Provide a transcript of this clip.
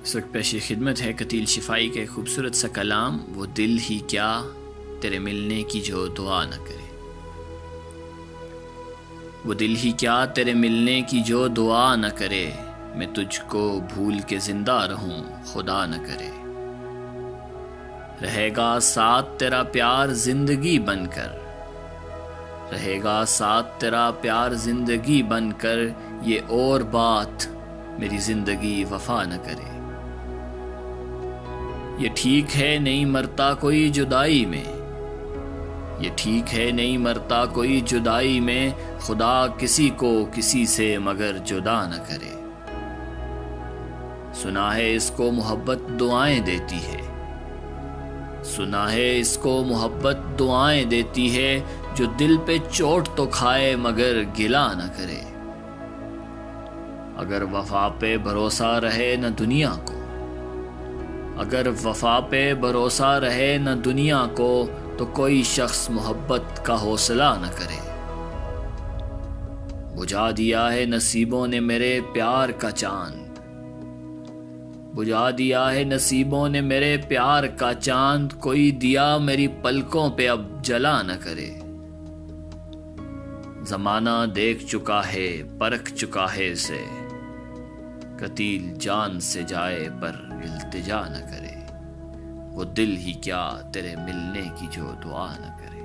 اس وقت پیش خدمت ہے قتیل شفائی کا ایک خوبصورت سا کلام، وہ دل ہی کیا تیرے ملنے کی جو دعا نہ کرے۔ وہ دل ہی کیا تیرے ملنے کی جو دعا نہ کرے، میں تجھ کو بھول کے زندہ رہوں خدا نہ کرے۔ رہے گا ساتھ تیرا پیار زندگی بن کر، رہے گا ساتھ تیرا پیار زندگی بن کر، یہ اور بات میری زندگی وفا نہ کرے۔ یہ ٹھیک ہے نہیں مرتا کوئی جدائی میں، یہ ٹھیک ہے نہیں مرتا کوئی جدائی میں، خدا کسی کو کسی سے مگر جدا نہ کرے۔ سنا ہے اس کو محبت دعائیں دیتی ہے، سنا ہے اس کو محبت دعائیں دیتی ہے، جو دل پہ چوٹ تو کھائے مگر گلہ نہ کرے۔ اگر وفا پہ بھروسہ رہے نہ دنیا کو، اگر وفا پہ بھروسہ رہے نہ دنیا کو، تو کوئی شخص محبت کا حوصلہ نہ کرے۔ بجھا دیا ہے نصیبوں نے میرے پیار کا چاند، بجھا دیا ہے نصیبوں نے میرے پیار کا چاند، کوئی دیا میری پلکوں پہ اب جلا نہ کرے۔ زمانہ دیکھ چکا ہے پرکھ چکا ہے اسے، قتیل جان سے جائے پر التجا نہ کرے۔ وہ دل ہی کیا تیرے ملنے کی جو دعا نہ کرے۔